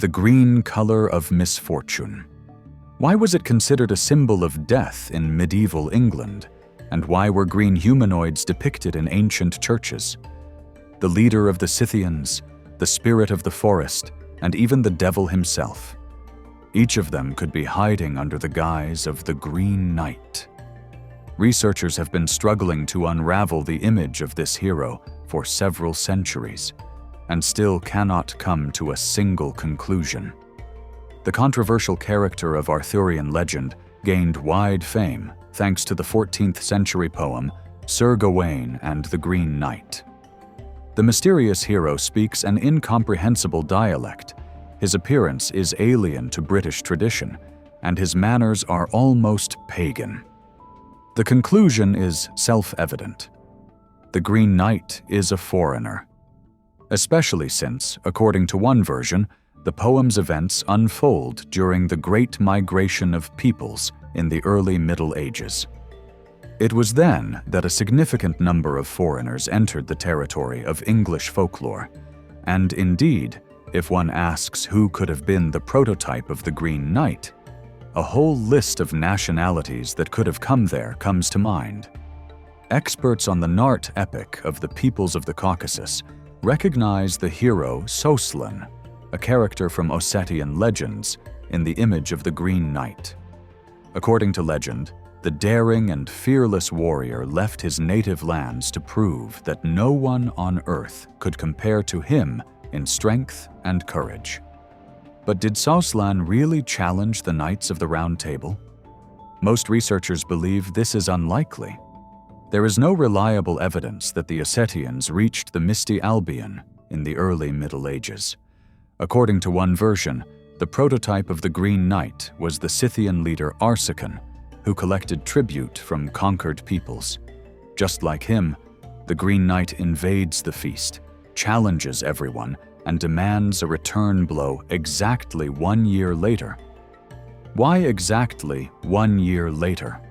the green color of misfortune. Why was it considered a symbol of death in medieval England? And why were green humanoids depicted in ancient churches? The leader of the Scythians, the spirit of the forest, and even the devil himself. Each of them could be hiding under the guise of the Green Knight. Researchers have been struggling to unravel the image of this hero for several centuries, and still cannot come to a single conclusion. The controversial character of Arthurian legend gained wide fame thanks to the 14th century poem Sir Gawain and the Green Knight. The mysterious hero speaks an incomprehensible dialect. His appearance is alien to British tradition, and his manners are almost pagan. The conclusion is self-evident. The Green Knight is a foreigner, especially since, according to one version, the poem's events unfold during the Great Migration of Peoples in the early Middle Ages. It was then that a significant number of foreigners entered the territory of English folklore, and indeed, if one asks who could have been the prototype of the Green Knight, a whole list of nationalities that could have come there comes to mind. Experts on the Nart epic of the peoples of the Caucasus recognize the hero Soslan, a character from Ossetian legends, in the image of the Green Knight. According to legend, the daring and fearless warrior left his native lands to prove that no one on earth could compare to him in strength and courage. But did Soslan really challenge the Knights of the Round Table? Most researchers believe this is unlikely. There is no reliable evidence that the Ossetians reached the misty Albion in the early Middle Ages. According to one version, the prototype of the Green Knight was the Scythian leader Arsacon, who collected tribute from conquered peoples. Just like him, the Green Knight invades the feast, challenges everyone, and demands a return blow exactly 1 year later. Why exactly 1 year later?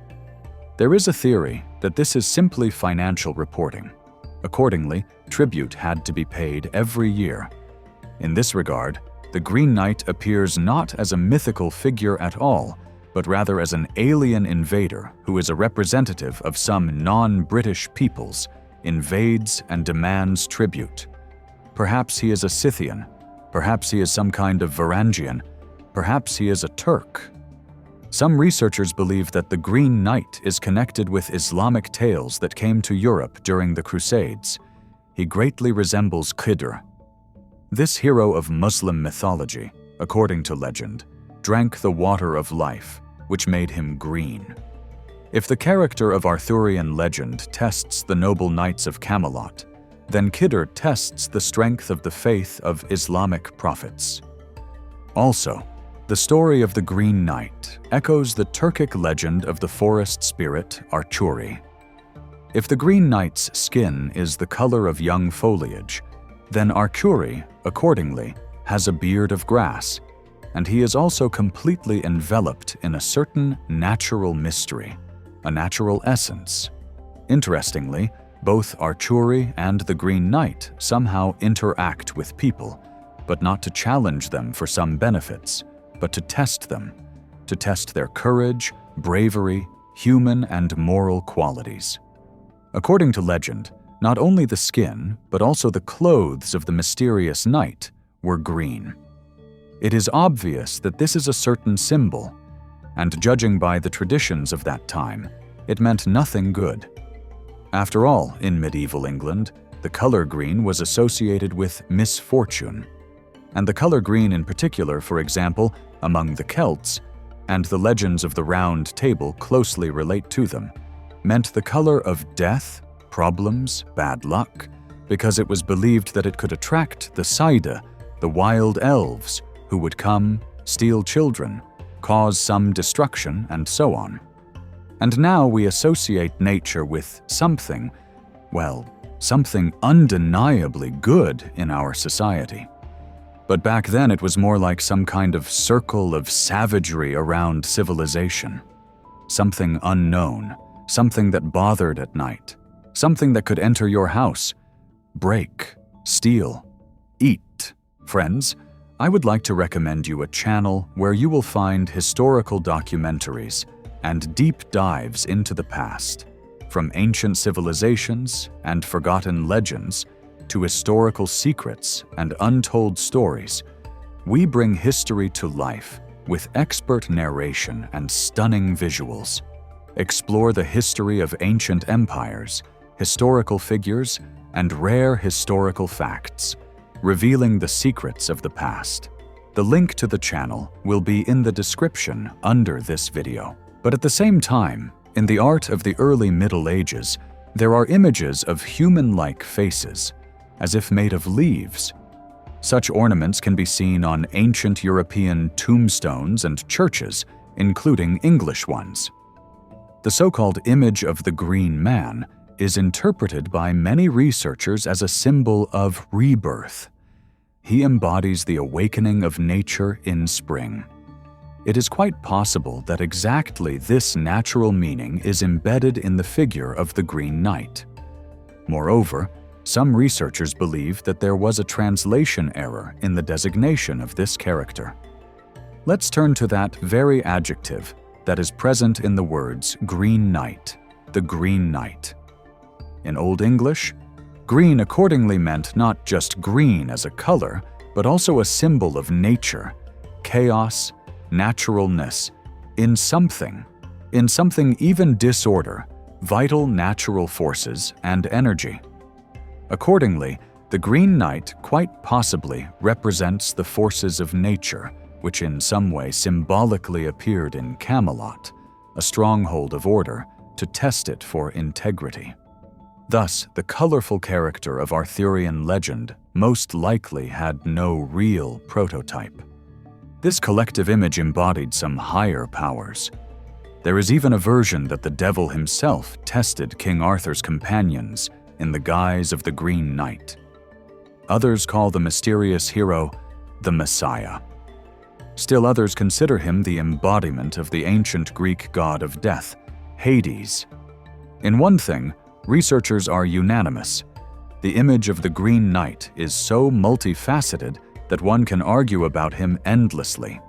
There is a theory that this is simply financial reporting. Accordingly, tribute had to be paid every year. In this regard, the Green Knight appears not as a mythical figure at all, but rather as an alien invader who is a representative of some non-British peoples, invades and demands tribute. Perhaps he is a Scythian, perhaps he is some kind of Varangian, perhaps he is a Turk. Some researchers believe that the Green Knight is connected with Islamic tales that came to Europe during the Crusades. He greatly resembles Khidr. This hero of Muslim mythology, according to legend, drank the water of life, which made him green. If the character of Arthurian legend tests the noble knights of Camelot, then Khidr tests the strength of the faith of Islamic prophets. Also, the story of the Green Knight echoes the Turkic legend of the forest spirit Arthuri. If the Green Knight's skin is the color of young foliage, then Arthuri, accordingly, has a beard of grass, and he is also completely enveloped in a certain natural mystery, a natural essence. Interestingly, both Arthuri and the Green Knight somehow interact with people, but not to challenge them for some benefits, but to test them, to test their courage, bravery, human and moral qualities. According to legend, not only the skin, but also the clothes of the mysterious knight were green. It is obvious that this is a certain symbol, and judging by the traditions of that time, it meant nothing good. After all, in medieval England, the color green was associated with misfortune, and the color green in particular, for example, among the Celts, and the legends of the Round Table closely relate to them, meant the color of death, problems, bad luck, because it was believed that it could attract the Saida, the wild elves, who would come, steal children, cause some destruction, and so on. And now we associate nature with something, well, something undeniably good in our society. But back then it was more like some kind of circle of savagery around civilization. Something unknown, something that bothered at night, something that could enter your house, break, steal, eat. Friends, I would like to recommend you a channel where you will find historical documentaries and deep dives into the past, from ancient civilizations and forgotten legends to historical secrets and untold stories. We bring history to life with expert narration and stunning visuals. Explore the history of ancient empires, historical figures, and rare historical facts, revealing the secrets of the past. The link to the channel will be in the description under this video. But at the same time, in the art of the early Middle Ages, there are images of human-like faces, as if made of leaves. Such ornaments can be seen on ancient European tombstones and churches, including English ones. The so-called image of the Green Man is interpreted by many researchers as a symbol of rebirth. He embodies the awakening of nature in spring. It is quite possible that exactly this natural meaning is embedded in the figure of the Green Knight. Moreover, some researchers believe that there was a translation error in the designation of this character. Let's turn to that very adjective that is present in the words Green Knight, the Green Knight. In Old English, green accordingly meant not just green as a color, but also a symbol of nature, chaos, naturalness, in something even disorder, vital natural forces and energy. Accordingly, the Green Knight quite possibly represents the forces of nature, which in some way symbolically appeared in Camelot, a stronghold of order, to test it for integrity. Thus, the colorful character of Arthurian legend most likely had no real prototype. This collective image embodied some higher powers. There is even a version that the devil himself tested King Arthur's companions in the guise of the Green Knight. Others call the mysterious hero the Messiah. Still others consider him the embodiment of the ancient Greek god of death, Hades. In one thing, researchers are unanimous. The image of the Green Knight is so multifaceted that one can argue about him endlessly.